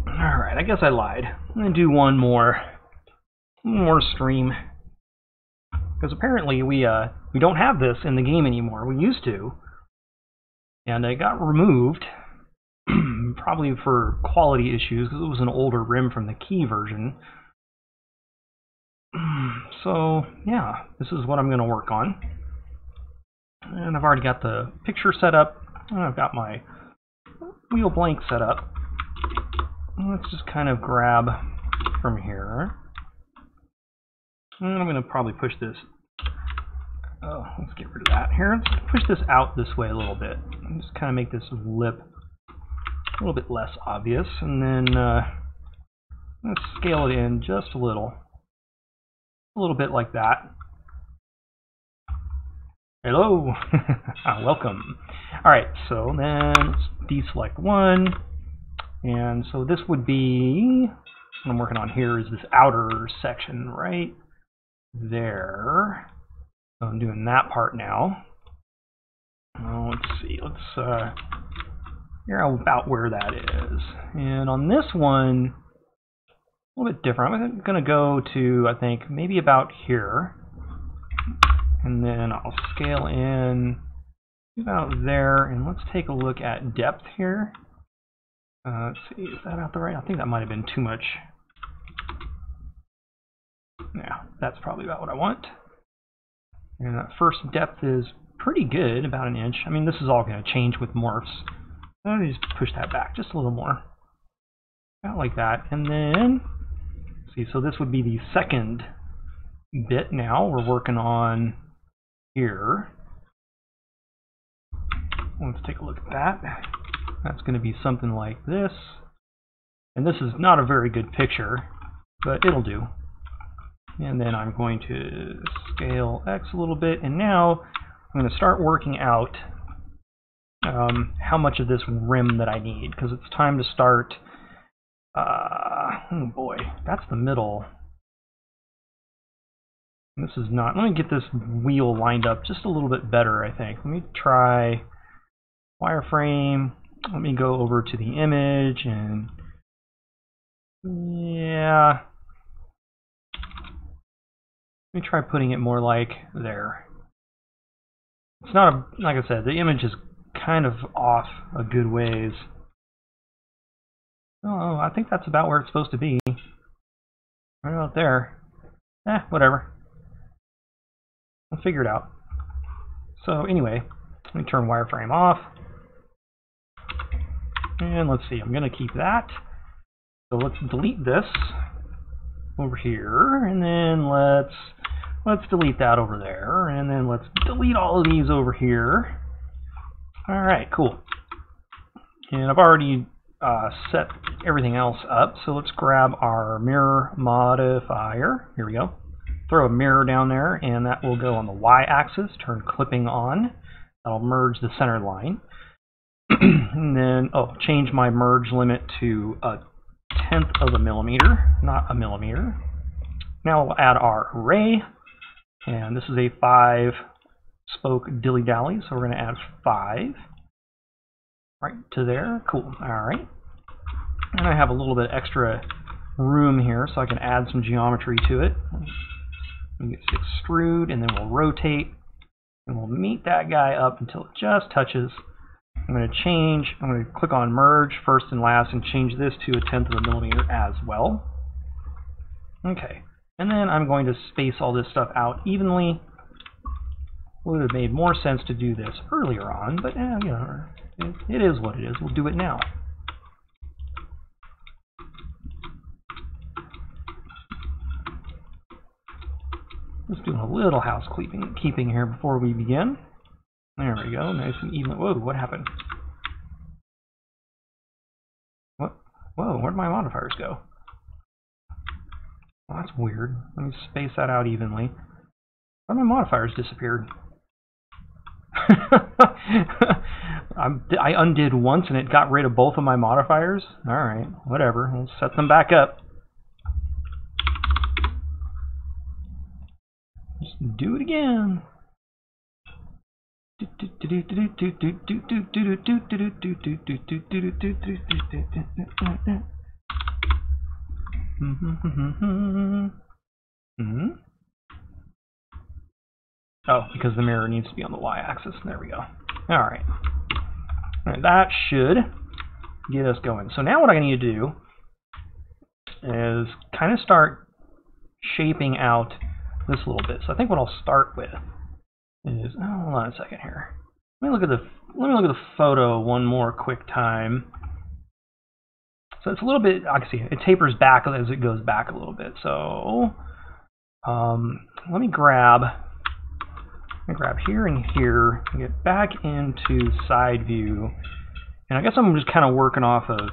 Alright, I guess I lied. I'm going to do one more stream. Because apparently we don't have this in the game anymore. We used to. And it got removed. Probably for quality issues, because it was an older RIM from the key version. So, yeah, this is what I'm going to work on. And I've already got the picture set up. And I've got my wheel blank set up. Let's just kind of grab from here. And I'm going to probably push this. Oh, let's get rid of that. Here, let's push this out this way a little bit. And just kind of make this lip a little bit less obvious. And then let's scale it in just a little. A little bit like that. Hello! Welcome. Alright, so then let's deselect one. And so this would be, what I'm working on here is this outer section right there. So I'm doing that part now. Let's see, let's figure out about where that is. And on this one, a little bit different. I'm going to go to, I think, maybe about here. And then I'll scale in about there. And let's take a look at depth here. Let's see, is that out the right? I think that might have been too much. Yeah, that's probably about what I want. And that first depth is pretty good, about an inch. I mean, this is all going to change with morphs. Let me just push that back just a little more. About like that. And then, see, so this would be the second bit now. We're working on here. Let's take a look at that. That's going to be something like this. And this is not a very good picture, but it'll do. And then I'm going to scale X a little bit. And now I'm going to start working out how much of this rim that I need, because it's time to start. Oh boy, that's the middle. This is not. Let me get this wheel lined up just a little bit better, I think. Let me try wireframe. Let me go over to the image and yeah. Let me try putting it more like there. It's not a, like I said, the image is kind of off a good ways. Oh, I think that's about where it's supposed to be. Right about there. Whatever. I'll figure it out. So anyway, let me turn wireframe off. And let's see, I'm going to keep that. So let's delete this over here, and then let's delete that over there, and then let's delete all of these over here. All right, cool. And I've already set everything else up, so let's grab our mirror modifier. Here we go. Throw a mirror down there, and that will go on the y-axis. Turn clipping on. That'll merge the center line. And then, change my merge limit to 1/10 of a millimeter, not a millimeter. Now we'll add our array, and this is a 5-spoke dilly-dally, so we're going to add 5 right to there. Cool. All right. And I have a little bit extra room here, so I can add some geometry to it. We get extrude, and then we'll rotate, and we'll meet that guy up until it just touches. I'm going to click on merge first and last and change this to 1/10 of a millimeter as well. Okay, and then I'm going to space all this stuff out evenly. Would have made more sense to do this earlier on, but you know, it is what it is. We'll do it now. Just doing a little housekeeping here before we begin. There we go, nice and even. Whoa, what happened? What? Whoa, where'd my modifiers go? Well, that's weird. Let me space that out evenly. Where'd my modifiers disappeared? I undid once and it got rid of both of my modifiers? Alright, whatever. We'll set them back up. do it again. Oh, because the mirror needs to be on the y-axis. There we go. Alright. That should get us going. So now what I need to do is kind of start shaping out this a little bit. So I think what I'll start with is, oh, hold on a second here. Let me look at the photo one more quick time. So it's a little bit, I can see it tapers back as it goes back a little bit. So let me grab here and here and get back into side view. And I guess I'm just kind of working off of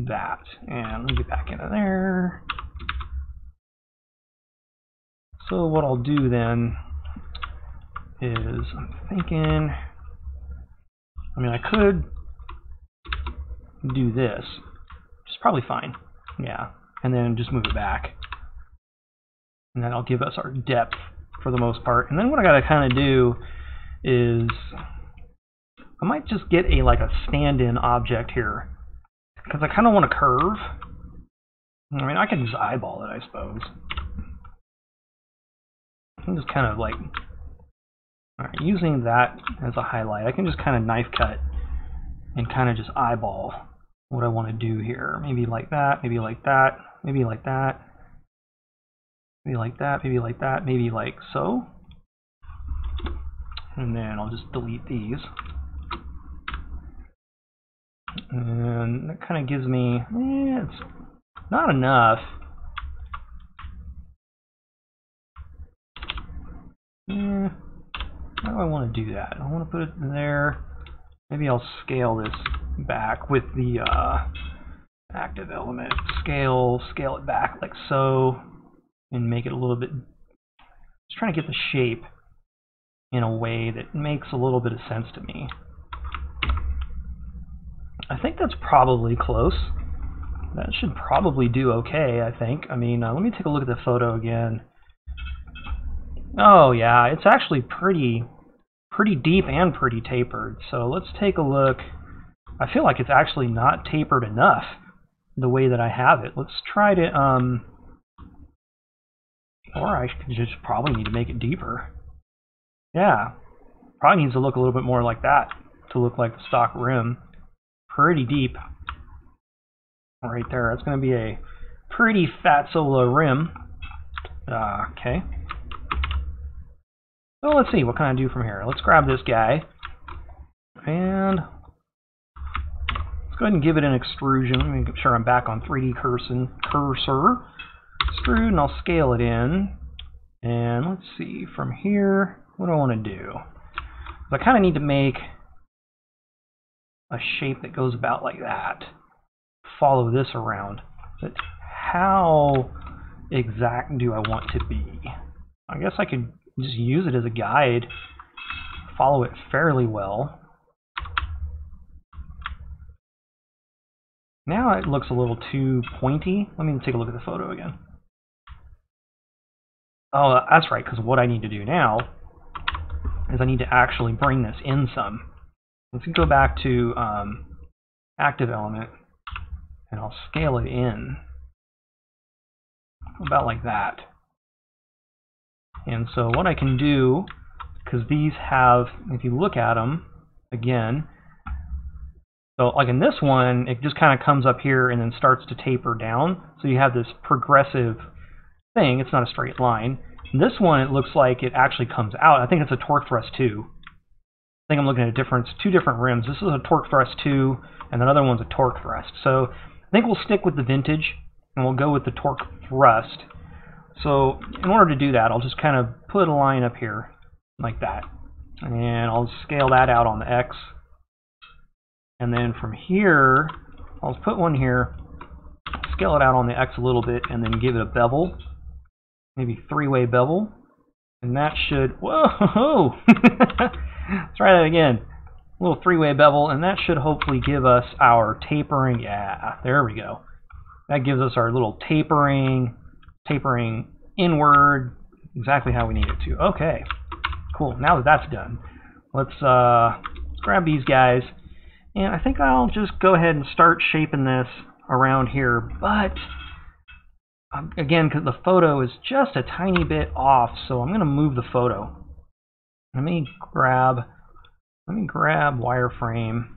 that. And let me get back into there. So what I'll do then is, I'm thinking, I mean, I could do this, which is probably fine. Yeah. And then just move it back. And that'll give us our depth for the most part. And then what I gotta kind of do is, I might just get like a stand-in object here, because I kind of want to curve. I mean, I can just eyeball it, I suppose. I'm just kind of like, alright, using that as a highlight, I can just kind of knife cut and kind of just eyeball what I want to do here. Maybe like that, maybe like that, maybe like that, maybe like that, maybe like that, maybe like so. And then I'll just delete these. And that kind of gives me, it's not enough. How do I want to do that? I want to put it there. Maybe I'll scale this back with the active element. Scale it back like so, and make it a little bit, just trying to get the shape in a way that makes a little bit of sense to me. I think that's probably close. That should probably do okay, I think. I mean, let me take a look at the photo again. Oh yeah, it's actually pretty deep and pretty tapered. So let's take a look. I feel like it's actually not tapered enough the way that I have it. Let's try to, or I could just probably need to make it deeper. Yeah, probably needs to look a little bit more like that to look like the stock rim. Pretty deep right there. That's going to be a pretty fatsola rim. Okay. So let's see, what can I do from here? Let's grab this guy and let's go ahead and give it an extrusion. Let me make sure I'm back on 3D cursor. Extrude, and I'll scale it in. And let's see, from here, what do I want to do? I kind of need to make a shape that goes about like that. Follow this around. But how exact do I want to be? I guess I could just use it as a guide, follow it fairly well. Now it looks a little too pointy. Let me take a look at the photo again. Oh, that's right, because what I need to do now is I need to actually bring this in some. Let's go back to active element, and I'll scale it in about like that. And so what I can do, because these have, if you look at them again, so like in this one, it just kind of comes up here and then starts to taper down. So you have this progressive thing. It's not a straight line. In this one, it looks like it actually comes out. I think it's a torque thrust 2. I think I'm looking at two different rims. This is a torque thrust 2, and another one's a torque thrust. So I think we'll stick with the vintage, and we'll go with the torque thrust. So in order to do that, I'll just kind of put a line up here like that. And I'll scale that out on the X. And then from here, I'll put one here, scale it out on the X a little bit, and then give it a bevel. Maybe 3-way bevel. And that should, whoa! Let's try that again. A little 3-way bevel, and that should hopefully give us our tapering. Yeah, there we go. That gives us our little tapering inward, exactly how we need it to. Okay, cool. Now that that's done, let's grab these guys, and I think I'll just go ahead and start shaping this around here. But again, because the photo is just a tiny bit off, so I'm going to move the photo. Let me grab wireframe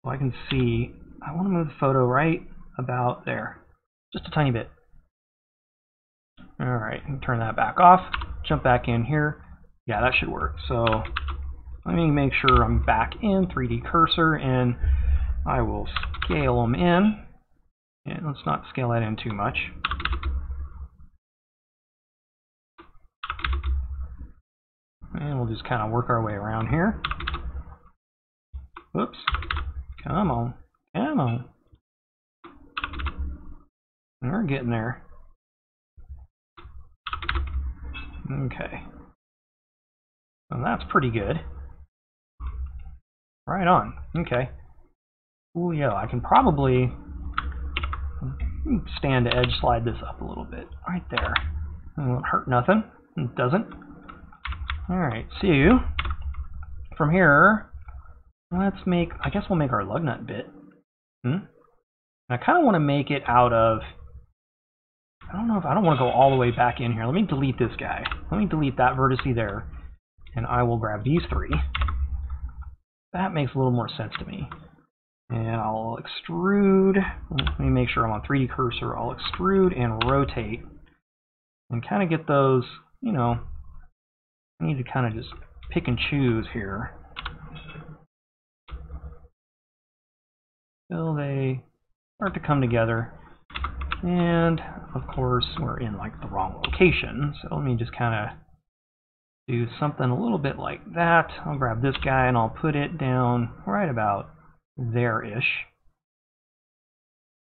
so I can see. I want to move the photo right about there, just a tiny bit. All right, turn that back off. Jump back in here. Yeah, that should work. So let me make sure I'm back in 3D cursor, and I will scale them in. And let's not scale that in too much. And we'll just kind of work our way around here. Whoops. Come on. Come on. We're getting there. Okay. So that's pretty good. Right on. Okay. Oh yeah, I can probably stand to edge slide this up a little bit. Right there. It won't hurt nothing. It doesn't. Alright, so from here, let's make, I guess we'll make our lug nut bit. I kind of want to make it out of, I don't want to go all the way back in here. Let me delete this guy. Let me delete that vertice there, and I will grab these three. That makes a little more sense to me. And I'll extrude, let me make sure I'm on 3D cursor. I'll extrude and rotate and kind of get those, you know, I need to kind of just pick and choose here till they start to come together. And of course we're in like the wrong location, so let me just kind of do something a little bit like that. I'll grab this guy and I'll put it down right about there-ish.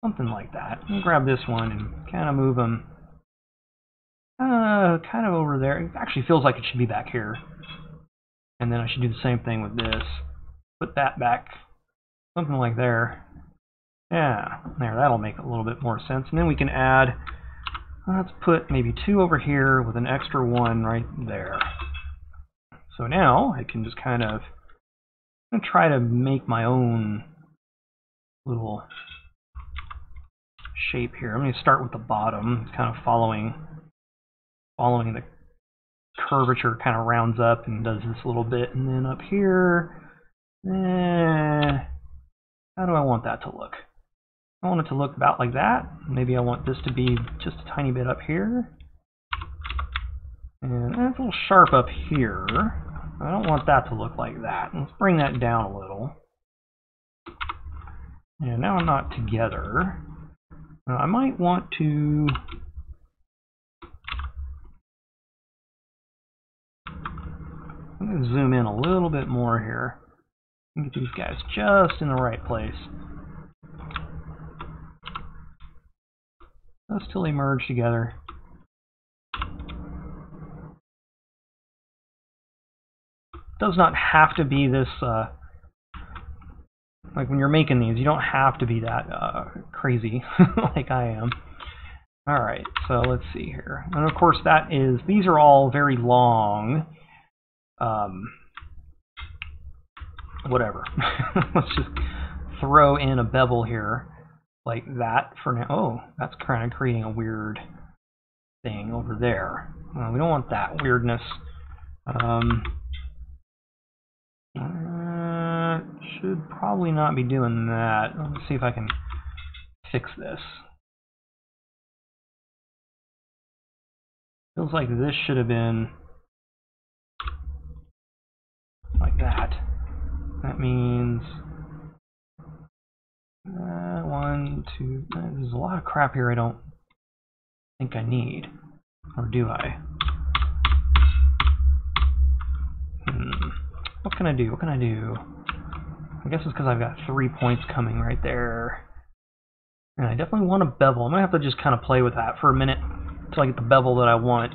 Something like that. I'll grab this one and kind of move them kind of over there. It actually feels like it should be back here. And then I should do the same thing with this. Put that back. Something like there. Yeah, there, that'll make a little bit more sense. And then we can add, let's put maybe two over here with an extra one right there. So now I can just kind of, I'm going to try to make my own little shape here. I'm going to start with the bottom, kind of following the curvature, kind of rounds up and does this a little bit. And then up here, how do I want that to look? I want it to look about like that. Maybe I want this to be just a tiny bit up here. And that's a little sharp up here. I don't want that to look like that. Let's bring that down a little. And now I'm not together. Now I might want to I'm going to zoom in a little bit more here and get these guys just in the right place. Just till they merge together. Does not have to be this, like when you're making these, you don't have to be that crazy like I am. Alright, so let's see here. And of course that is, these are all very long. Whatever. Let's just throw in a bevel here like that for now. Oh, that's kind of creating a weird thing over there. We don't want that weirdness. Should probably not be doing that. Let's see if I can fix this. Feels like this should have been like that. That means 1, 2. There's a lot of crap here I don't think I need, or do I? What can I do? What can I do? I guess it's because I've got 3 points coming right there. And I definitely want a bevel. I'm going to have to just kind of play with that for a minute until I get the bevel that I want.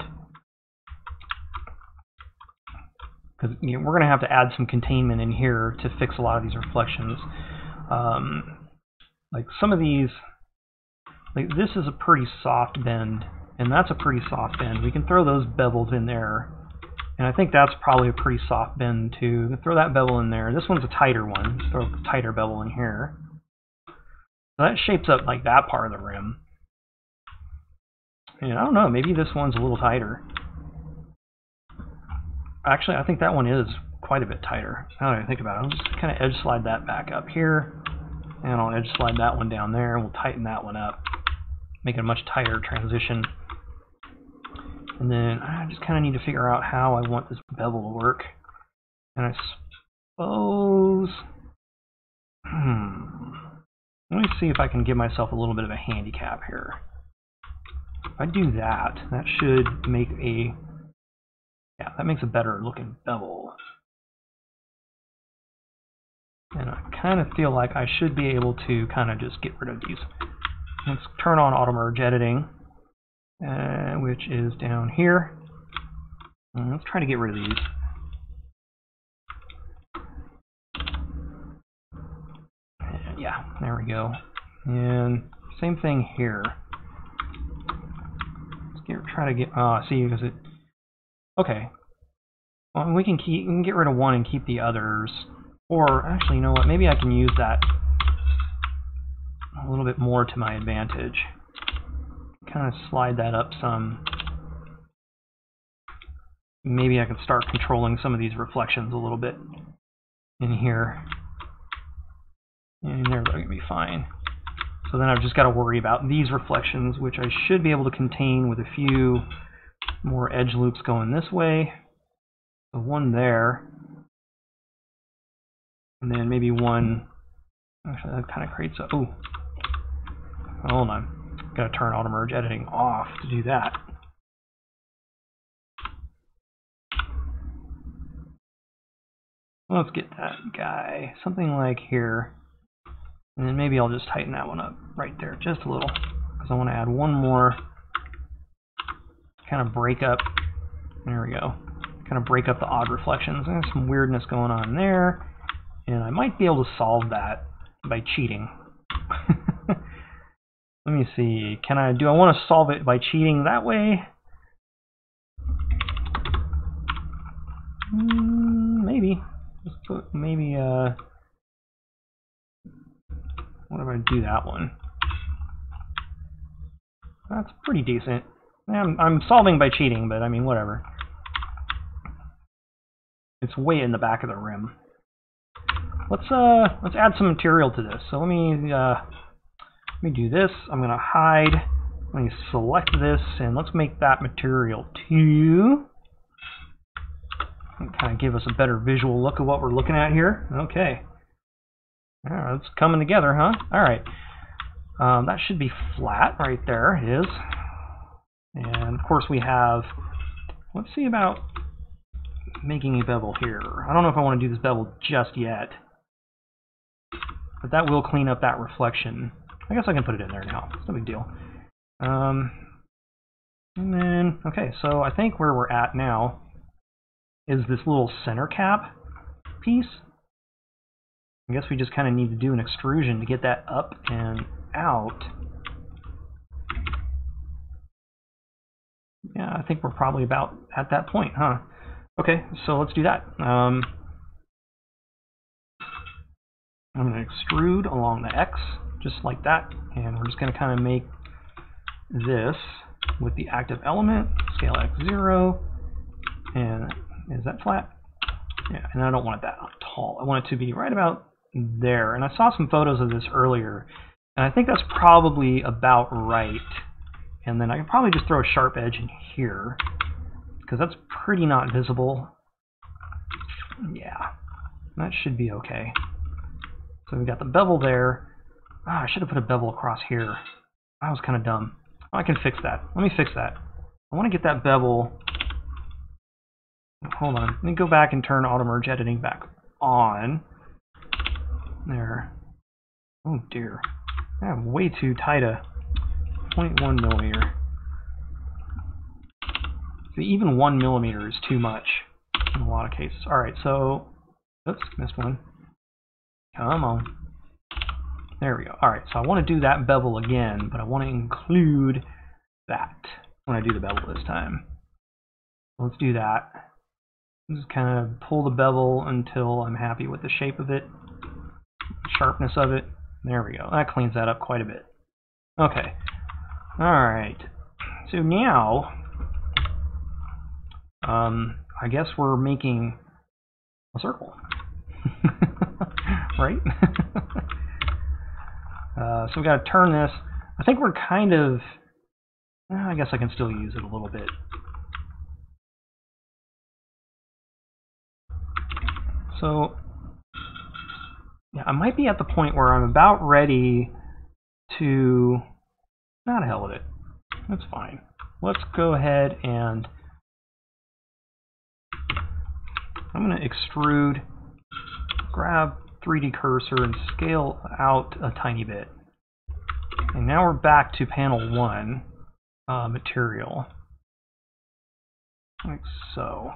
Because we're going to have to add some containment in here to fix a lot of these reflections. Like some of these, like this is a pretty soft bend and that's a pretty soft bend. We can throw those bevels in there, and I think that's probably a pretty soft bend too. Throw that bevel in there. This one's a tighter one. Throw a tighter bevel in here. So that shapes up like that part of the rim. And I don't know, maybe this one's a little tighter. Actually, I think that one is quite a bit tighter. Now that I think about it, I'll just kind of edge slide that back up here, and I'll edge slide that one down there, and we'll tighten that one up, make it a much tighter transition. And then I just kind of need to figure out how I want this bevel to work. And I suppose, let me see if I can give myself a little bit of a handicap here. If I do that, that should make a, yeah, that makes a better looking bevel. And I kind of feel like I should be able to kind of just get rid of these. Let's turn on auto merge editing, which is down here. And let's try to get rid of these. And yeah, there we go. And same thing here. Let's try to get, see, because it, okay. Well, we can get rid of one and keep the others. Or actually, you know what? Maybe I can use that a little bit more to my advantage. Kind of slide that up some. Maybe I can start controlling some of these reflections a little bit in here. And they're going to be fine. So then I've just got to worry about these reflections, which I should be able to contain with a few more edge loops going this way. So one there. And then maybe one, actually that kind of creates a, oh, hold on. Got to turn auto merge editing off to do that. Let's get that guy, something like here. And then maybe I'll just tighten that one up right there just a little, because I want to add one more, kind of break up, there we go, kind of break up the odd reflections. There's some weirdness going on there. And I might be able to solve that by cheating. Let me see. Do I want to solve it by cheating that way? Maybe. Just put maybe what if I do that one? That's pretty decent. I'm solving by cheating, but I mean whatever. It's way in the back of the rim. Let's add some material to this. So let me do this. I'm gonna hide. Let me select this, and let's make that material 2. And kind of give us a better visual look of what we're looking at here. Okay. All right, it's coming together, huh? All right. That should be flat right there. It is. And of course we have. Let's see about making a bevel here. I don't know if I want to do this bevel just yet. But that will clean up that reflection. I guess I can put it in there now. It's no big deal. And then, okay, so I think where we're at now is this little center cap piece. I guess we just kind of need to do an extrusion to get that up and out. Yeah, I think we're probably about at that point, huh? Okay, so let's do that. I'm going to extrude along the X, just like that, and we're just going to kind of make this with the active element, scale X0, and is that flat? Yeah, and I don't want it that tall. I want it to be right about there, and I saw some photos of this earlier, and I think that's probably about right. And then I can probably just throw a sharp edge in here, because that's pretty not visible. Yeah, that should be okay. So we got the bevel there. I should have put a bevel across here. That was kind of dumb. I can fix that. Let me fix that. I want to get that bevel. Hold on. Let me go back and turn auto merge editing back on. There. Oh dear. I have way too tight a 0.1 millimeter. See, even 1 millimeter is too much in a lot of cases. Alright, so, oops, missed one. Come on. There we go. Alright, so I want to do that bevel again, but I want to include that. when I do the bevel this time. Let's do that. Just kind of pull the bevel until I'm happy with the shape of it, sharpness of it. There we go. That cleans that up quite a bit. Okay. Alright. So now, I guess we're making a circle. Right? So we got to turn this. I think we're kind of... I guess I can still use it a little bit. So, yeah, I might be at the point where I'm about ready to... Not hell with it. That's fine. Let's go ahead and... I'm going to extrude, grab 3D cursor and scale out a tiny bit. And now we're back to panel 1, material. Like so.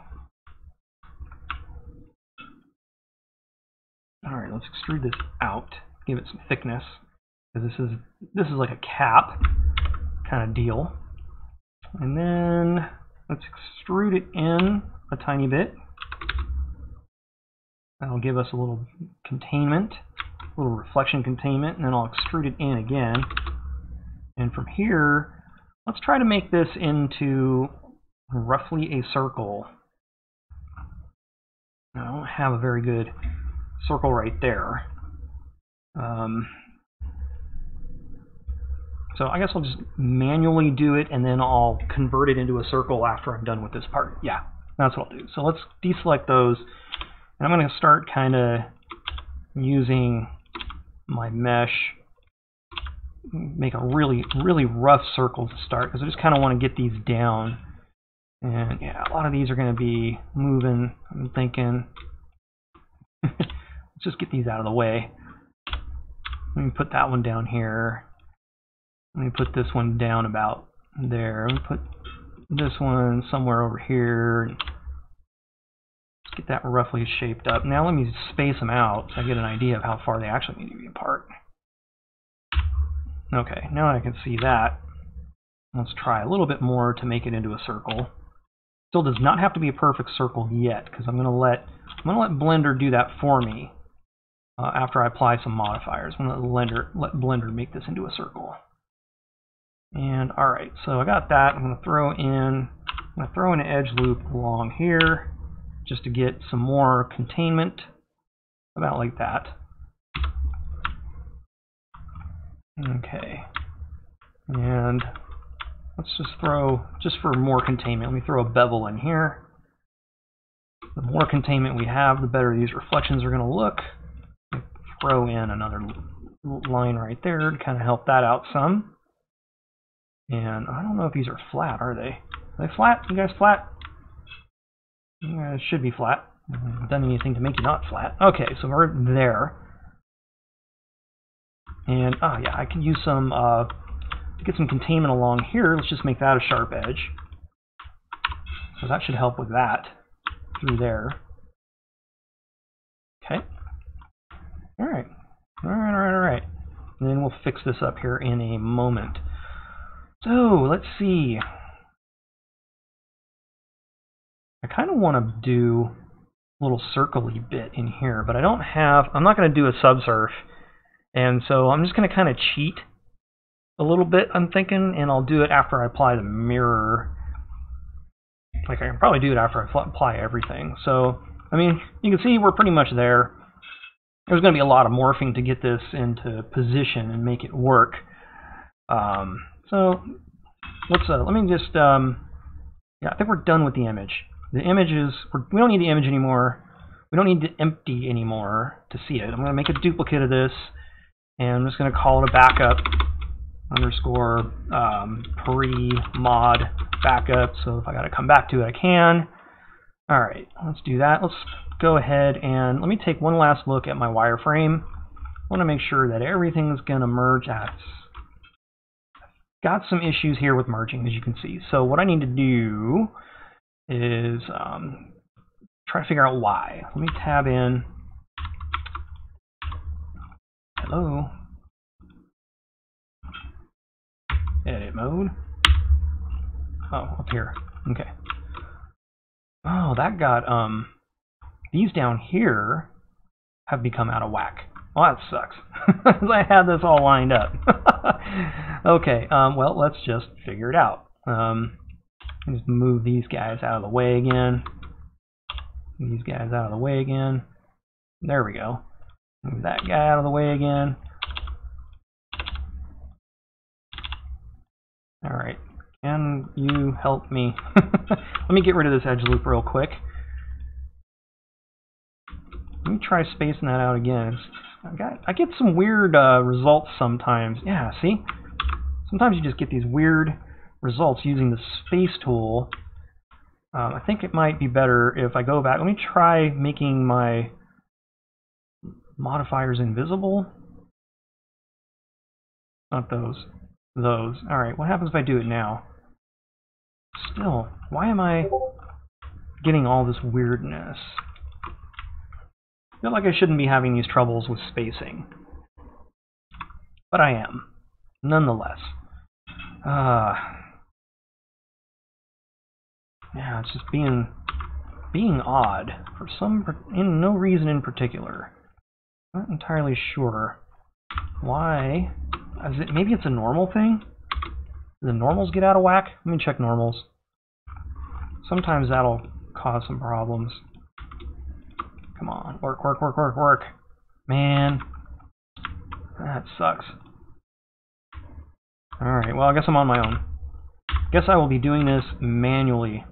Alright, let's extrude this out, give it some thickness, because this is like a cap kind of deal. And then let's extrude it in a tiny bit. That'll give us a little containment, a little reflection containment, and then I'll extrude it in again. And from here, let's try to make this into roughly a circle. I don't have a very good circle right there. So I guess I'll just manually do it and then I'll convert it into a circle after I'm done with this part. Yeah, that's what I'll do. So let's deselect those. And I'm going to start kind of using my mesh, make a really, really rough circle to start because I just kind of want to get these down. And yeah, a lot of these are going to be moving, I'm thinking. Let's just get these out of the way. Let me put that one down here. Let me put this one down about there. Let me put this one somewhere over here. Let's get that roughly shaped up. Now let me space them out so I get an idea of how far they actually need to be apart. Okay, now I can see that. Let's try a little bit more to make it into a circle. Still does not have to be a perfect circle yet, because I'm going to let Blender do that for me after I apply some modifiers. I'm going to let Blender make this into a circle. And all right, so I got that. I'm going to throw in an edge loop along here just to get some more containment, about like that. Okay, and let's just throw, just for more containment, let me throw a bevel in here. The more containment we have, the better these reflections are going to look. Throw in another line right there to kind of help that out some. And I don't know if these are flat, are they? Are they flat? You guys flat? Yeah, it should be flat. I haven't done anything to make it not flat. Okay, so we're there. And, yeah, I can use some, to get some containment along here, let's just make that a sharp edge. So that should help with that through there. Okay. Alright. Alright. And then we'll fix this up here in a moment. So, let's see. I kind of want to do a little circle-y bit in here, but I don't have, I'm not going to do a subsurf. And so I'm just going to kind of cheat a little bit, I'm thinking, and I'll do it after I apply the mirror. Like, I can probably do it after I apply everything. So, I mean, you can see we're pretty much there. There's going to be a lot of morphing to get this into position and make it work. So, let me just, yeah, I think we're done with the image. The image is, we don't need the image anymore. We don't need to empty anymore to see it. I'm going to make a duplicate of this, and I'm just going to call it a backup underscore pre-mod backup. So if I got to come back to it, I can. All right, let's do that. Let's go ahead and let me take one last look at my wireframe. I want to make sure that everything's going to merge. Got some issues here with merging, as you can see. So what I need to do is try to figure out why. Let me tab in. Hello. Edit mode. Oh, up here. Okay. Oh, that got, these down here have become out of whack. Well, that sucks. I had this all lined up. Okay, well, let's just figure it out. Just move these guys out of the way again. These guys out of the way again. There we go. Move that guy out of the way again. Alright, can you help me? Let me get rid of this edge loop real quick. Let me try spacing that out again. I get some weird results sometimes. Yeah, see? Sometimes you just get these weird results using the space tool. I think it might be better if I go back. Let me try making my modifiers invisible. Not those. Those. Alright, what happens if I do it now? Still, why am I getting all this weirdness? I feel like I shouldn't be having these troubles with spacing. But I am, nonetheless. Yeah, it's just being odd for no reason in particular. Not entirely sure why. Maybe it's a normal thing? Do the normals get out of whack? Let me check normals. Sometimes that'll cause some problems. Come on, work, work, work, work, work. Man, that sucks. Alright, well, I guess I'm on my own. Guess I will be doing this manually.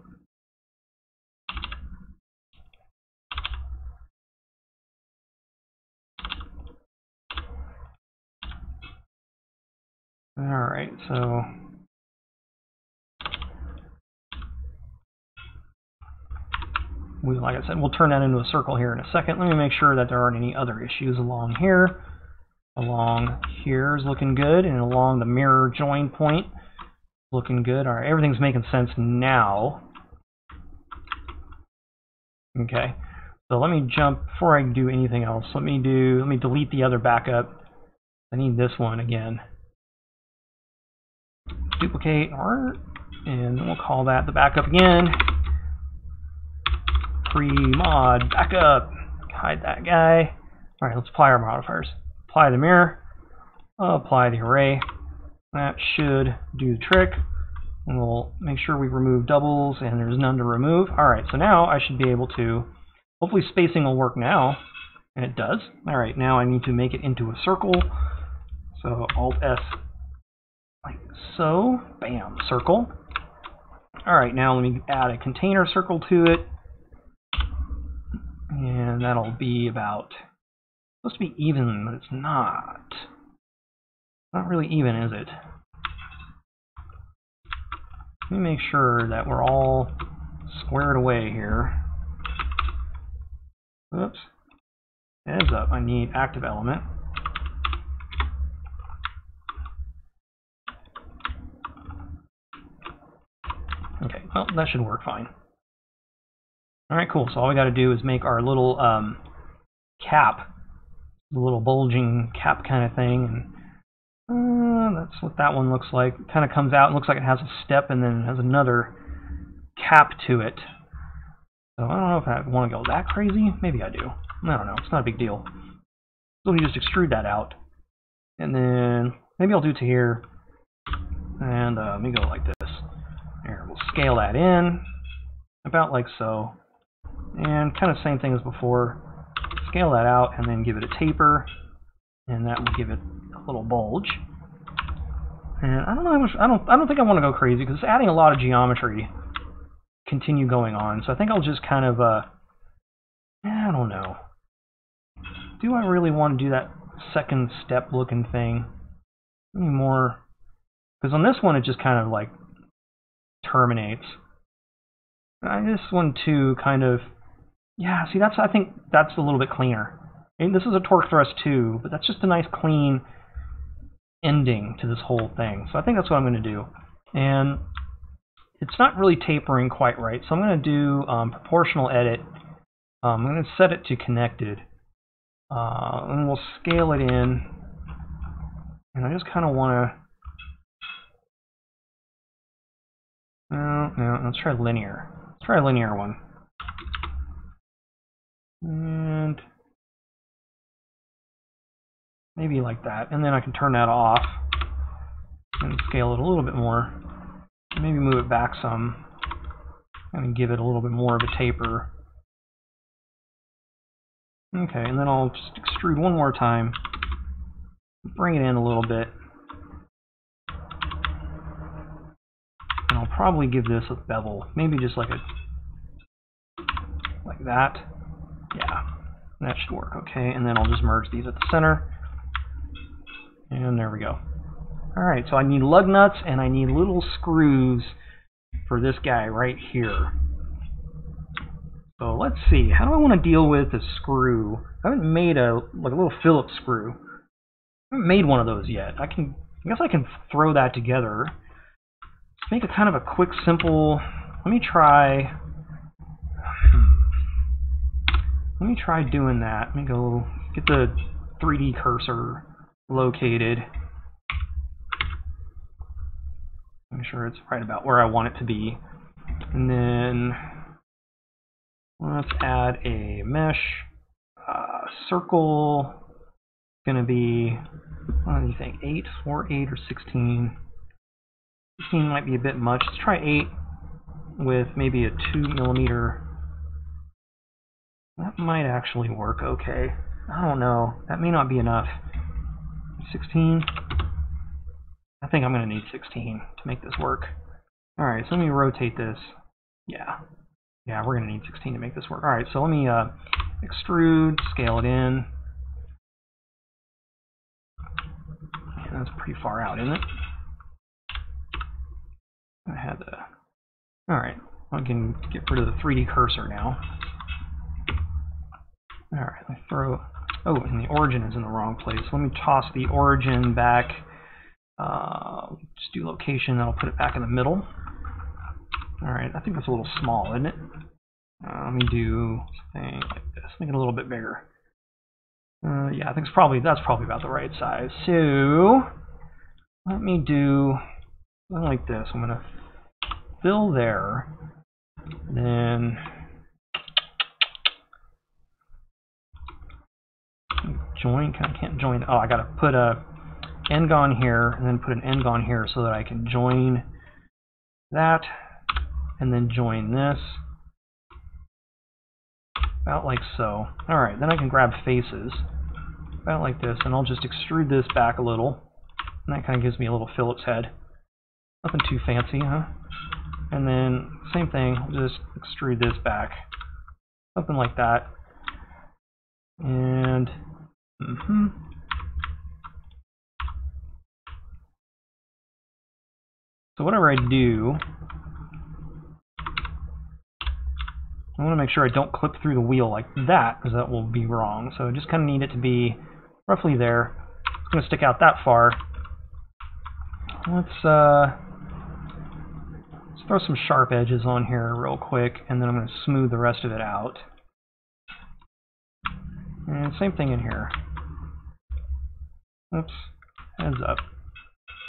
Alright, so like I said, we'll turn that into a circle here in a second. Let me make sure that there aren't any other issues along here. Along here is looking good, and along the mirror join point, looking good. Alright, everything's making sense now. Okay, so let me jump, before I do anything else, let me delete the other backup. I need this one again. Duplicate, and we'll call that the backup again. Pre-mod backup. Hide that guy. Alright, let's apply our modifiers. Apply the mirror. Apply the array. That should do the trick. And we'll make sure we remove doubles and there's none to remove. Alright, so now I should be able to, hopefully spacing will work now. And it does. Alright, now I need to make it into a circle. So Alt-S, like so. Bam, circle. Alright, now let me add a container circle to it. And that'll be about, supposed to be even, but it's not. Not really even, is it? Let me make sure that we're all squared away here. Oops. Heads up, I need active element. Okay, well, that should work fine. Alright, cool. So all we got to do is make our little cap, the little bulging cap kind of thing, and that's what that one looks like. It kind of comes out and looks like it has a step and then has another cap to it. So I don't know if I want to go that crazy. Maybe I do. I don't know. It's not a big deal. So we just extrude that out. And then maybe I'll do to here. And let me go like this. Here, we'll scale that in. About like so. And kind of same thing as before. Scale that out and then give it a taper. And that will give it a little bulge. And I don't know how much, I don't think I want to go crazy because it's adding a lot of geometry. Continue going on. So I think I'll just kind of I don't know. Do I really want to do that second step looking thing? Any more? Because on this one it just kind of like terminates. This one too kind of, yeah, see, I think that's a little bit cleaner. And this is a torque thrust too, but that's just a nice clean ending to this whole thing. So I think that's what I'm going to do. And it's not really tapering quite right, so I'm going to do proportional edit. I'm going to set it to connected. And we'll scale it in. And I just kind of want to No, let's try linear. Let's try a linear one. And maybe like that. And then I can turn that off and scale it a little bit more. Maybe move it back some and give it a little bit more of a taper. Okay, and then I'll just extrude one more time. Bring it in a little bit. And I'll probably give this a bevel. Maybe just like that. Yeah, that should work. Okay, and then I'll just merge these at the center. And there we go. Alright, so I need lug nuts and I need little screws for this guy right here. So let's see, how do I want to deal with a screw? I haven't made a little Phillips screw. I haven't made one of those yet. I guess I can throw that together. Let's make it kind of a quick, simple. Let me try doing that. Let me go get the 3D cursor located. Make sure it's right about where I want it to be. And then let's add a mesh circle. It's going to be, what do you think, 8 or 8 or 16? 16 might be a bit much. Let's try 8 with maybe a 2mm. That might actually work okay. I don't know. That may not be enough. 16? I think I'm going to need 16 to make this work. Alright, so let me rotate this. Yeah, we're going to need 16 to make this work. Alright, so let me extrude, scale it in. Yeah, that's pretty far out, isn't it? I had the... Alright, I can get rid of the 3D cursor now. Alright, I throw... Oh, and the origin is in the wrong place. Let me toss the origin back. Just do location, then I'll put it back in the middle. Alright, I think that's a little small, isn't it? Let me do something like this. Make it a little bit bigger. Yeah, I think that's probably about the right size. So let me do something like this. I'm gonna fill there, then join. I can't join. Oh, I gotta put a end on here and then put an end on here so that I can join that and then join this. About like so. Alright, then I can grab faces. About like this, and I'll just extrude this back a little. And that kind of gives me a little Phillips head. Nothing too fancy, huh? And then, same thing, I'll just extrude this back. Something like that. And... So whatever I do, I want to make sure I don't clip through the wheel like that, because that will be wrong. So I just kind of need it to be roughly there. It's going to stick out that far. Let's throw some sharp edges on here real quick, and then I'm going to smooth the rest of it out. And same thing in here. Oops, heads up.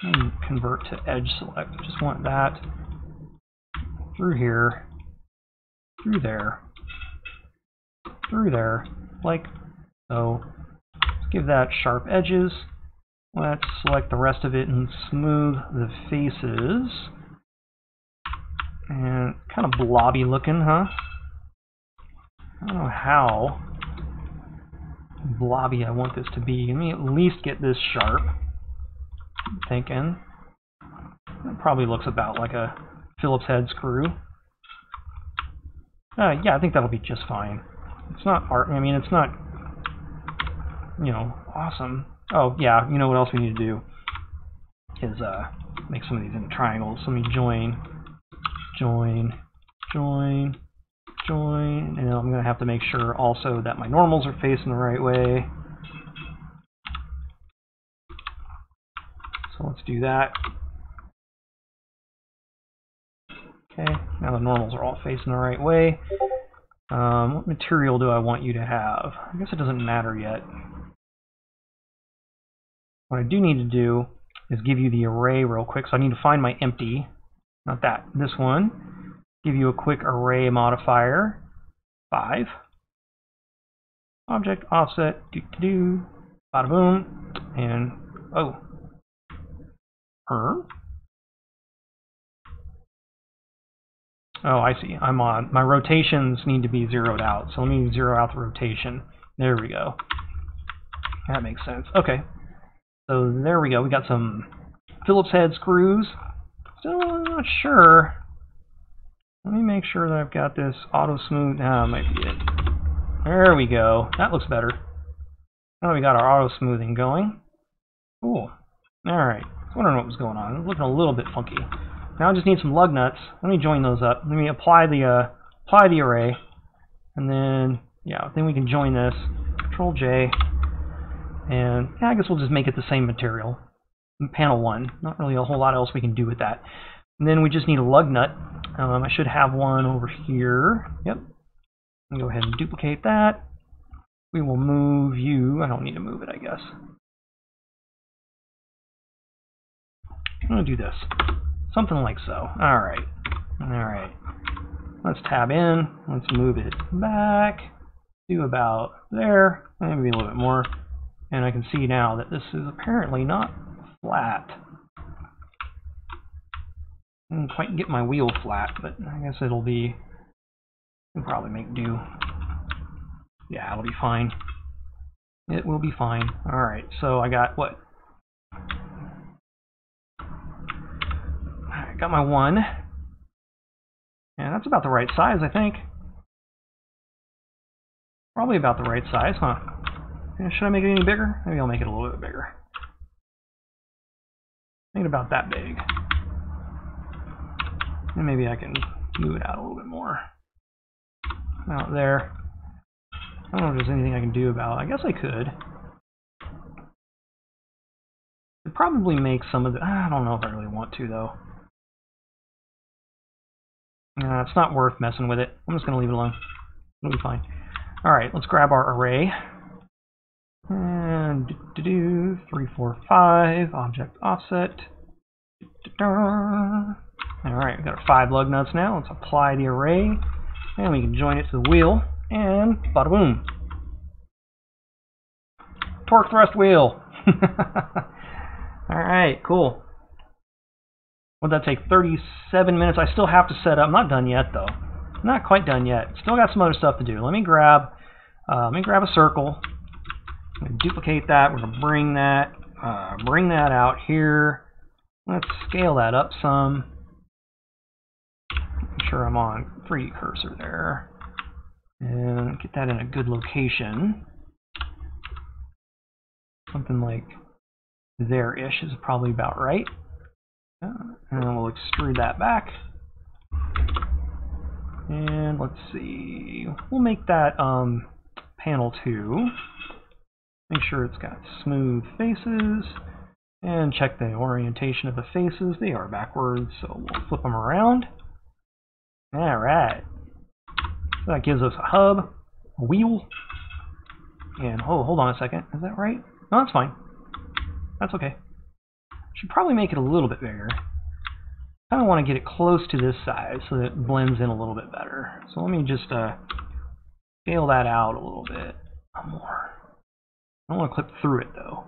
And convert to edge select. I just want that through here, through there, like so. Let's give that sharp edges. Let's select the rest of it and smooth the faces. And kind of blobby looking, huh? I don't know how blobby I want this to be. Let me at least get this sharp. I'm thinking. It probably looks about like a Phillips head screw. Yeah, I think that'll be just fine. It's not art. I mean, it's not, you know, awesome. Oh, yeah, you know what else we need to do is make some of these into triangles. So let me join, and then I'm going to have to make sure also that my normals are facing the right way. So let's do that. Okay, now the normals are all facing the right way. What material do I want you to have? I guess it doesn't matter yet. What I do need to do is give you the array real quick. So I need to find my empty. not that. This one. Give you a quick array modifier. 5. Object offset. Do. Bada boom. And oh. Oh, I see. I'm on. My rotations need to be zeroed out. So let me zero out the rotation. There we go. That makes sense. Okay. So there we go. We got some Phillips head screws. Still not sure. Let me make sure that I've got this auto smooth. That might be it. There we go. That looks better. Now we got our auto smoothing going. Cool. Alright. I was wondering what was going on. It was looking a little bit funky. Now I just need some lug nuts. Let me join those up. Let me apply the array. And then, yeah, then we can join this. Control J. And yeah, I guess we'll just make it the same material. Panel 1. Not really a whole lot else we can do with that. And then we just need a lug nut. I should have one over here. Yep. Go ahead and duplicate that. We will move you. I don't need to move it, I guess. I'm going to do this. Something like so. Alright. Alright. Let's tab in. Let's move it back. Do about there. Maybe a little bit more. And I can see now that this is apparently not flat. I didn't quite get my wheel flat, but I guess it'll probably make do. Yeah, it'll be fine. It will be fine. Alright, so I got what? I got my 1. And that's about the right size, I think. Probably about the right size, huh? Should I make it any bigger? Maybe I'll make it a little bit bigger. Make it about that big. And maybe I can move it out a little bit more. Out there. I don't know if there's anything I can do about it. I guess I could. Could probably make some of the... I don't know if I really want to, though. It's not worth messing with it. I'm just going to leave it alone. It'll be fine. Alright, let's grab our array. And 3, 4, 5. Object offset. Alright, we've got our 5 lug nuts now. Let's apply the array. And we can join it to the wheel. And bada boom. Torque thrust wheel. Alright, cool. Would that take 37 minutes? I still have to set up. I'm not done yet, though. I'm not quite done yet. Still got some other stuff to do. Let me grab a circle. I'm going to duplicate that. We're going to bring that out here. Let's scale that up some. Make sure I'm on 3D cursor there. And get that in a good location. Something like there-ish is probably about right. And then we'll extrude that back. And let's see. We'll make that panel 2. Make sure it's got smooth faces. And check the orientation of the faces. They are backwards, so we'll flip them around. Alright. So that gives us a hub, a wheel, and oh, hold on a second. Is that right? No, that's fine. That's okay. Should probably make it a little bit bigger. I kind of want to get it close to this size so that it blends in a little bit better. So let me just scale that out a little bit more. I don't want to clip through it though.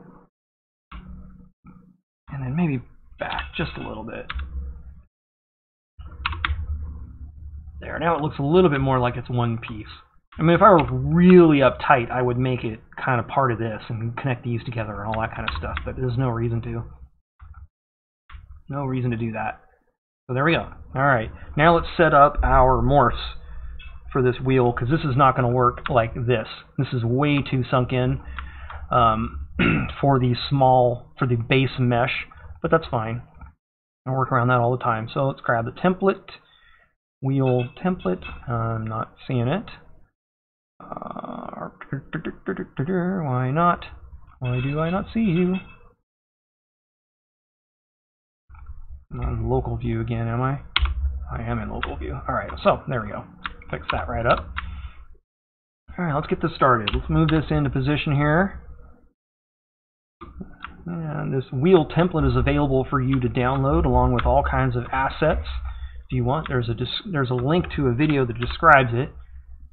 And then maybe back just a little bit. There, now it looks a little bit more like it's one piece. I mean, if I were really uptight, I would make it kind of part of this and connect these together and all that kind of stuff, but there's no reason to. No reason to do that. So there we go. Alright, now let's set up our morphs for this wheel, because this is not going to work like this. This is way too sunk in for the base mesh, but that's fine. I work around that all the time. So let's grab the template. Wheel template. I'm not seeing it. Why not? Why do I not see you? I'm not in local view again, am I? I am in local view. Alright, so there we go. Fix that right up. Alright, let's get this started. Let's move this into position here. And this wheel template is available for you to download along with all kinds of assets. If you want, there's a link to a video that describes it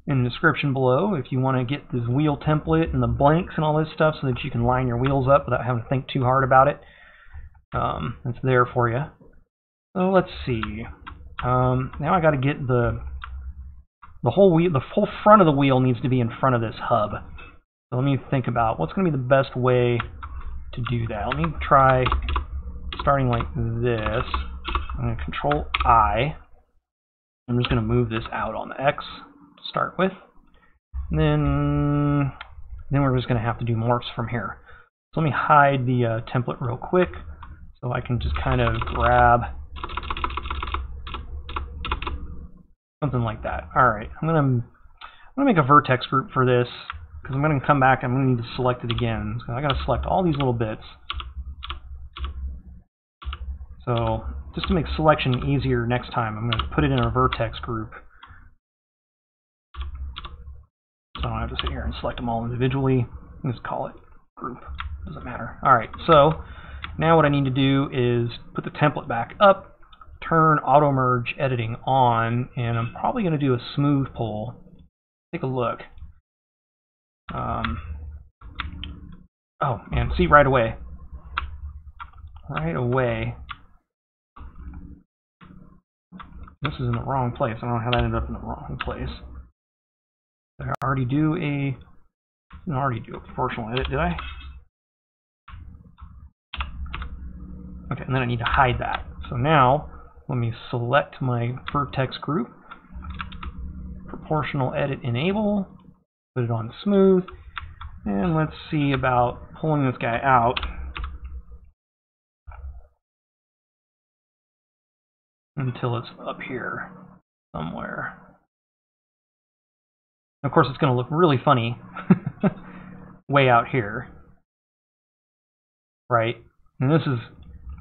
in the description below if you want to get this wheel template and the blanks and all this stuff so that you can line your wheels up without having to think too hard about it. It's there for you. So let's see. Now I got to get the whole wheel, the full front of the wheel needs to be in front of this hub. So let me think about what's going to be the best way to do that. Let me try starting like this. I'm going to Control I. I'm just going to move this out on the X to start with. And then we're just going to have to do morphs from here. So let me hide the template real quick so I can just kind of grab something like that. Alright, I'm gonna make a vertex group for this because I'm gonna come back and I'm gonna need to select it again. So I gotta select all these little bits. So just to make selection easier next time, I'm gonna put it in a vertex group. So I don't have to sit here and select them all individually. Just call it group. Doesn't matter. Alright, so now what I need to do is put the template back up, turn auto merge editing on, and I'm probably going to do a smooth pull. Take a look. Oh, and see right away. This is in the wrong place. I don't know how that ended up in the wrong place. Did I already do a proportional edit, did I? Okay, and then I need to hide that. So now, let me select my vertex group, proportional edit enable, put it on smooth, and let's see about pulling this guy out until it's up here somewhere. Of course, it's going to look really funny way out here, right? And this is,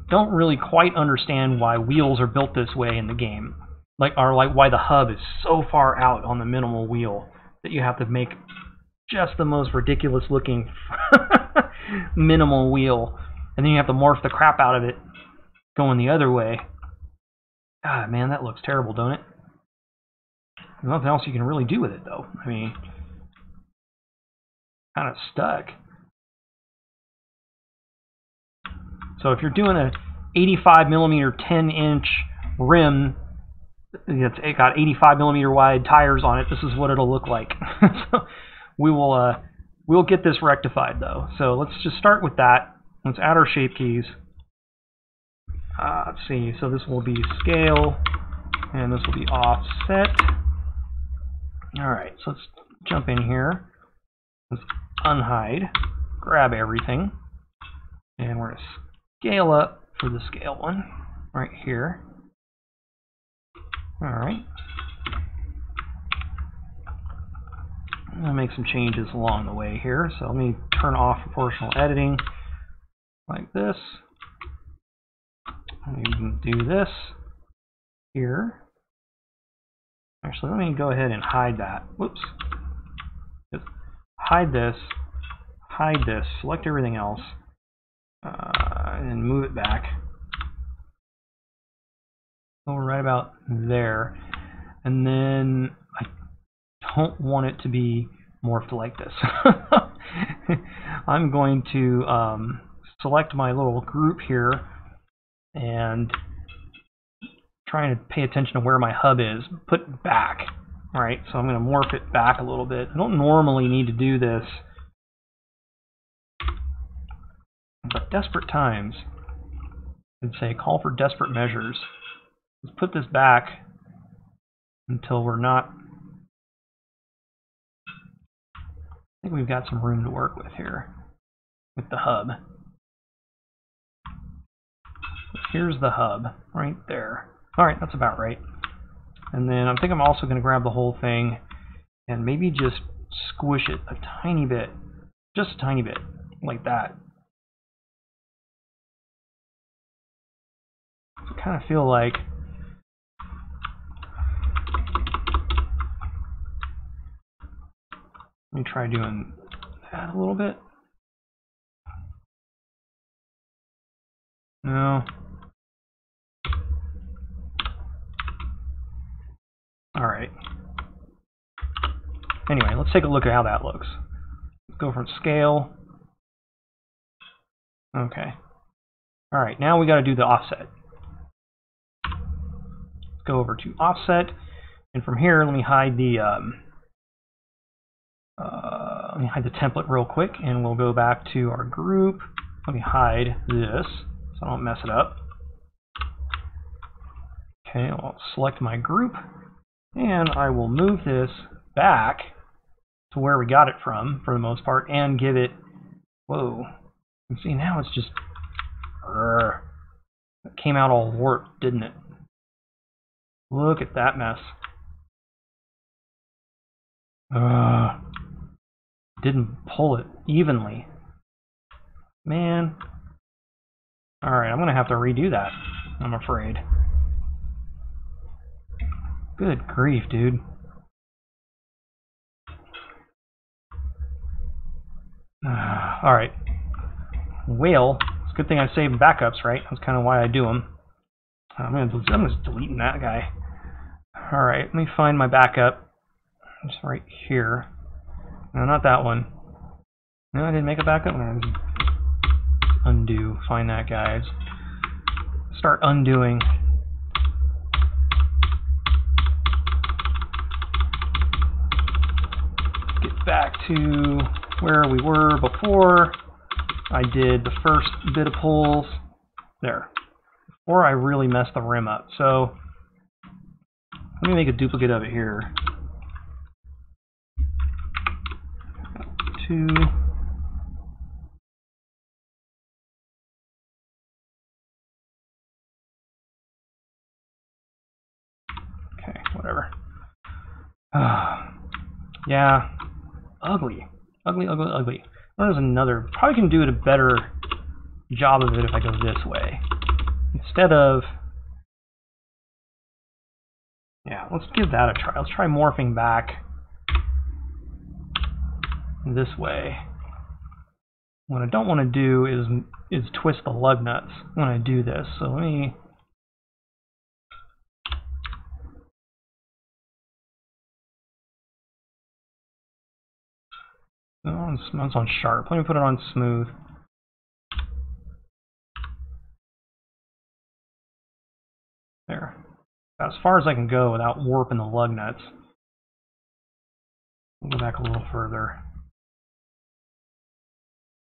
don't really quite understand why wheels are built this way in the game. Like why the hub is so far out on the minimal wheel that you have to make just the most ridiculous looking minimal wheel. And then you have to morph the crap out of it going the other way. God, man, that looks terrible, don't it? There's nothing else you can really do with it, though. I mean, kind of stuck. So if you're doing a 85mm 10-inch rim, it's got 85mm wide tires on it, this is what it'll look like. So we'll get this rectified though. So let's just start with that. Let's add our shape keys. Let's see. So this will be scale, and this will be offset. All right. So let's jump in here. Let's unhide. Grab everything, and we're gonna scale up for the scale one right here. Alright. I'm going to make some changes along the way here. So let me turn off proportional editing like this. Let me do this here. Actually, let me go ahead and hide that. Whoops. Just hide this, select everything else. And move it back. So we're right about there. And then I don't want it to be morphed like this. I'm going to select my little group here and trying to pay attention to where my hub is. Put it back. Alright, so I'm going to morph it back a little bit. I don't normally need to do this, but desperate times, I'd say call for desperate measures. Let's put this back until we're not. I think we've got some room to work with here with the hub. Here's the hub right there. Alright, that's about right. And then I think I'm also going to grab the whole thing and maybe just squish it a tiny bit. Just a tiny bit, like that. I kind of feel like let me try doing that a little bit. No. Alright. Anyway, let's take a look at how that looks. Let's go from scale. Okay. Alright, now we got to do the offset. Let's go over to offset, and from here, let me hide the template real quick, and we'll go back to our group. Let me hide this so I don't mess it up. Okay, I'll select my group, and I will move this back to where we got it from, for the most part, and give it, whoa, you see now it's just, it came out all warped, didn't it? Look at that mess. Didn't pull it evenly. Man. Alright, I'm going to have to redo that, I'm afraid. Good grief, dude. Alright. Whale. It's a good thing I saved backups, right? That's kind of why I do them. I'm just deleting that guy. Alright, let me find my backup. It's right here. No, not that one. No, I didn't make a backup. Undo. Find that guy. Start undoing. Get back to where we were before I did the first bit of pulls. There. Before I really messed the rim up. So let me make a duplicate of it here. 2. Okay, whatever. Yeah, ugly. Ugly, ugly, ugly. There's another. Probably can do it a better job of it if I go this way. Instead of... Yeah, let's give that a try. Let's try morphing back this way. What I don't want to do is twist the lug nuts when I do this. So let me... It's on sharp. Let me put it on smooth. There. About as far as I can go without warping the lug nuts. We'll go back a little further.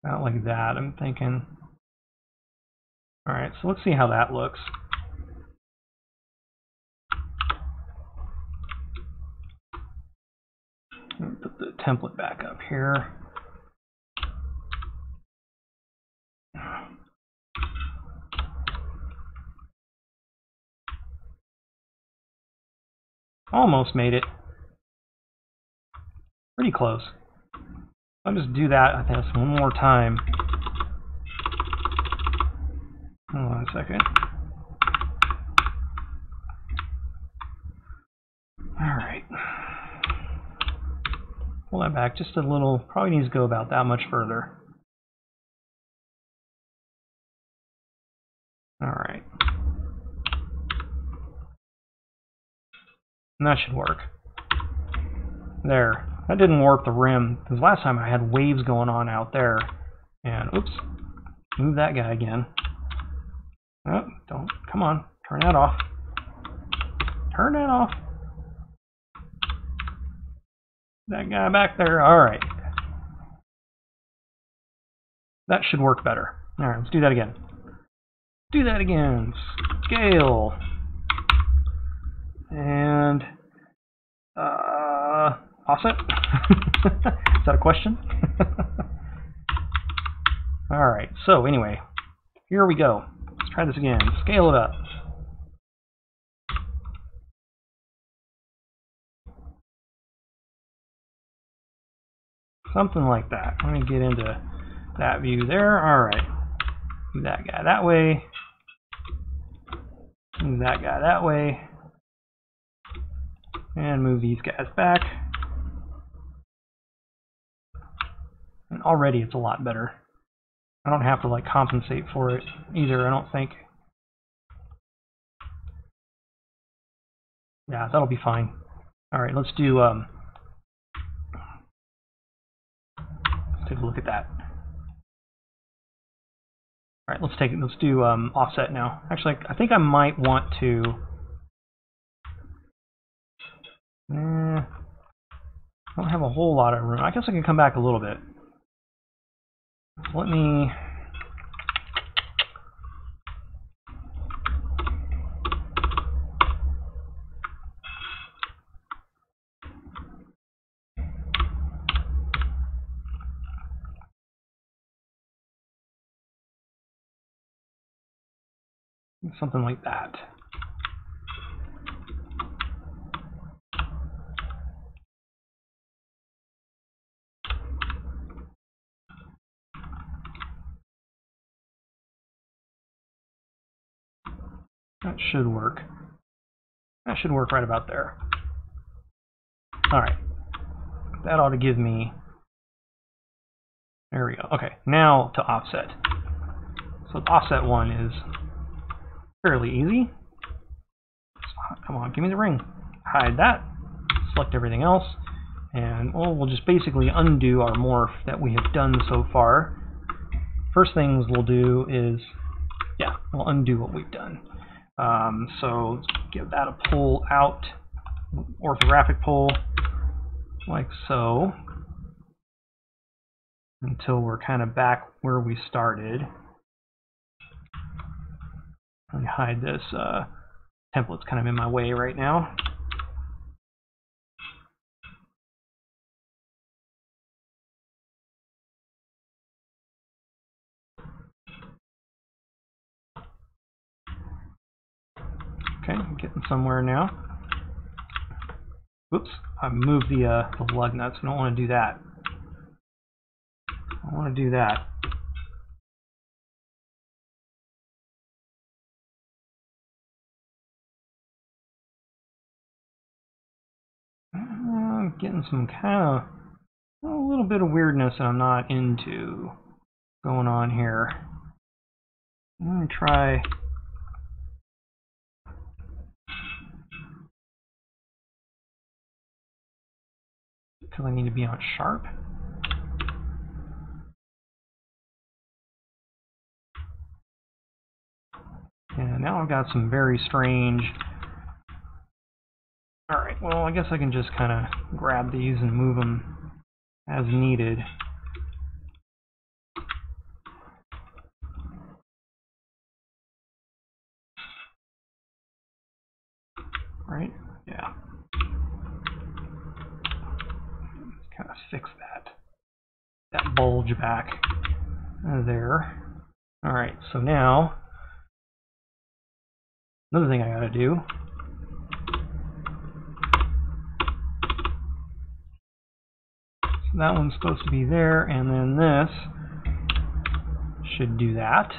About like that, I'm thinking. Alright, so let's see how that looks. Let me put the template back up here. Almost made it. Pretty close. I'll just do that, I think, one more time. Hold on a second. Alright. Pull that back just a little. Probably needs to go about that much further. Alright. And that should work. There. That didn't warp the rim, because last time I had waves going on out there. And, oops. Move that guy again. Oh, don't. Come on. Turn that off. Turn that off. That guy back there. Alright. That should work better. Alright, let's do that again. Do that again. Scale. And offset? Is that a question? Alright, so anyway, here we go. Let's try this again. Scale it up. Something like that. Let me get into that view there. Alright. Move that guy that way. Move that guy that way. And move these guys back. And already it's a lot better. I don't have to like compensate for it either, I don't think. Yeah, that'll be fine. All right, let's do let's take a look at that. All right, let's do offset now. Actually, I think I might want to. I don't have a whole lot of room. I guess I can come back a little bit. Let me. Something like that. That should work. That should work right about there. Alright. That ought to give me... There we go. Okay, now to offset. So the offset one is fairly easy. Come on, give me the ring. Hide that. Select everything else. And we'll just basically undo our morph that we have done so far. First things we'll do is, yeah, we'll undo what we've done. So let's give that a pull out, orthographic pull, like so, until we're kind of back where we started. Let me hide this. Template's kind of in my way right now. Okay, I'm getting somewhere now. Whoops, I moved the lug nuts. I don't want to do that. I want to do that. I'm getting some kind of a little bit of weirdness that I'm not into going on here. I'm going to try. Because I need to be on sharp. And now I've got some very strange. Alright, well, I guess I can just kind of grab these and move them as needed. Right? Yeah. Let's kind of fix that bulge back there. Alright, so now another thing I gotta do so that one's supposed to be there, and then this should do that.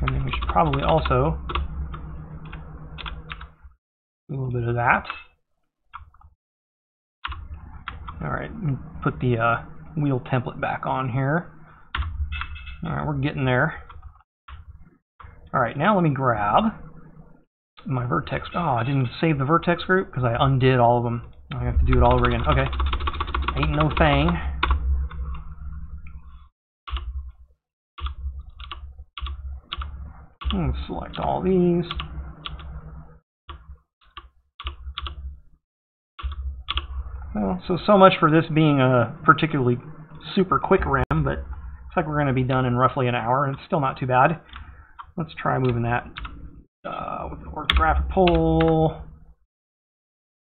And then we should probably also do a little bit of that. Alright, put the wheel template back on here. Alright, we're getting there. Alright, now let me grab my vertex. Oh, I didn't save the vertex group because I undid all of them. I have to do it all over again. Okay. Ain't no thing. Select all these. Well, so much for this being a particularly super quick RAM, but looks like we're going to be done in roughly an hour, and it's still not too bad. Let's try moving that with the orthographic pull.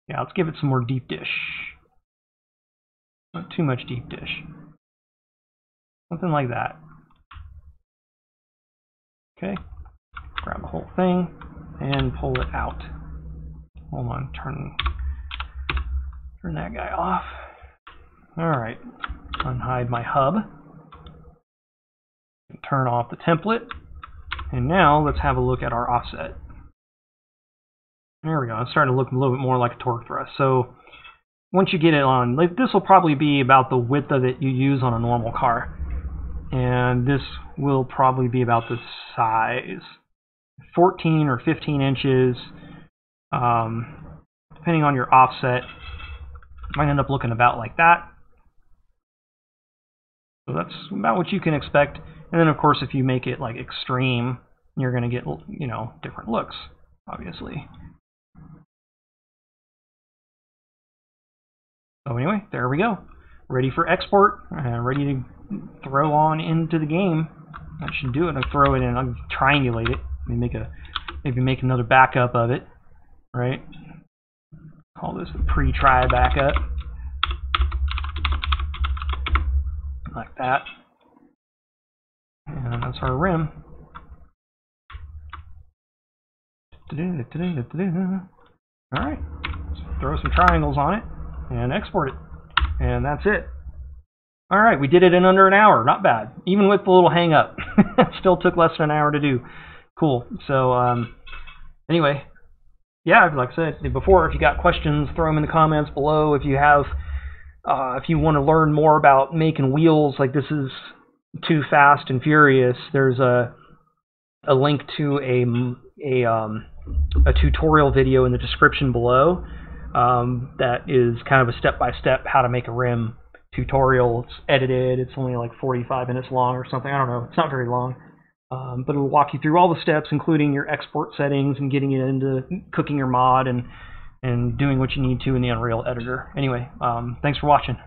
Yeah, let's give it some more deep dish. Not too much deep dish. Something like that. Okay. Grab the whole thing and pull it out. Hold on, turn that guy off. Alright. Unhide my hub. Turn off the template. And now let's have a look at our offset. There we go. It's starting to look a little bit more like a torque thrust. So once you get it on, like, this will probably be about the width of it you use on a normal car. And this will probably be about the size. 14 or 15 inches, depending on your offset. Might end up looking about like that. So that's about what you can expect. And then, of course, if you make it like extreme, you're going to get, you know, different looks, obviously. So anyway, there we go. Ready for export, ready to throw on into the game. That should do it. I'll throw it in, I'll triangulate it. Maybe make another backup of it, right? Call this the pre-try backup. Like that. And that's our rim. Alright, throw some triangles on it and export it. And that's it. Alright, we did it in under an hour. Not bad. Even with the little hang up. It still took less than an hour to do. Cool. So, anyway, yeah, like I said before, if you got questions, throw them in the comments below. If you have, if you want to learn more about making wheels like this is Too Fast and Furious, there's a link to a tutorial video in the description below that is kind of a step-by-step how to make a rim tutorial. It's edited. It's only like 45 minutes long or something. I don't know. It's not very long. But it'll walk you through all the steps, including your export settings and getting it into cooking your mod and doing what you need to in the Unreal editor. Anyway, thanks for watching.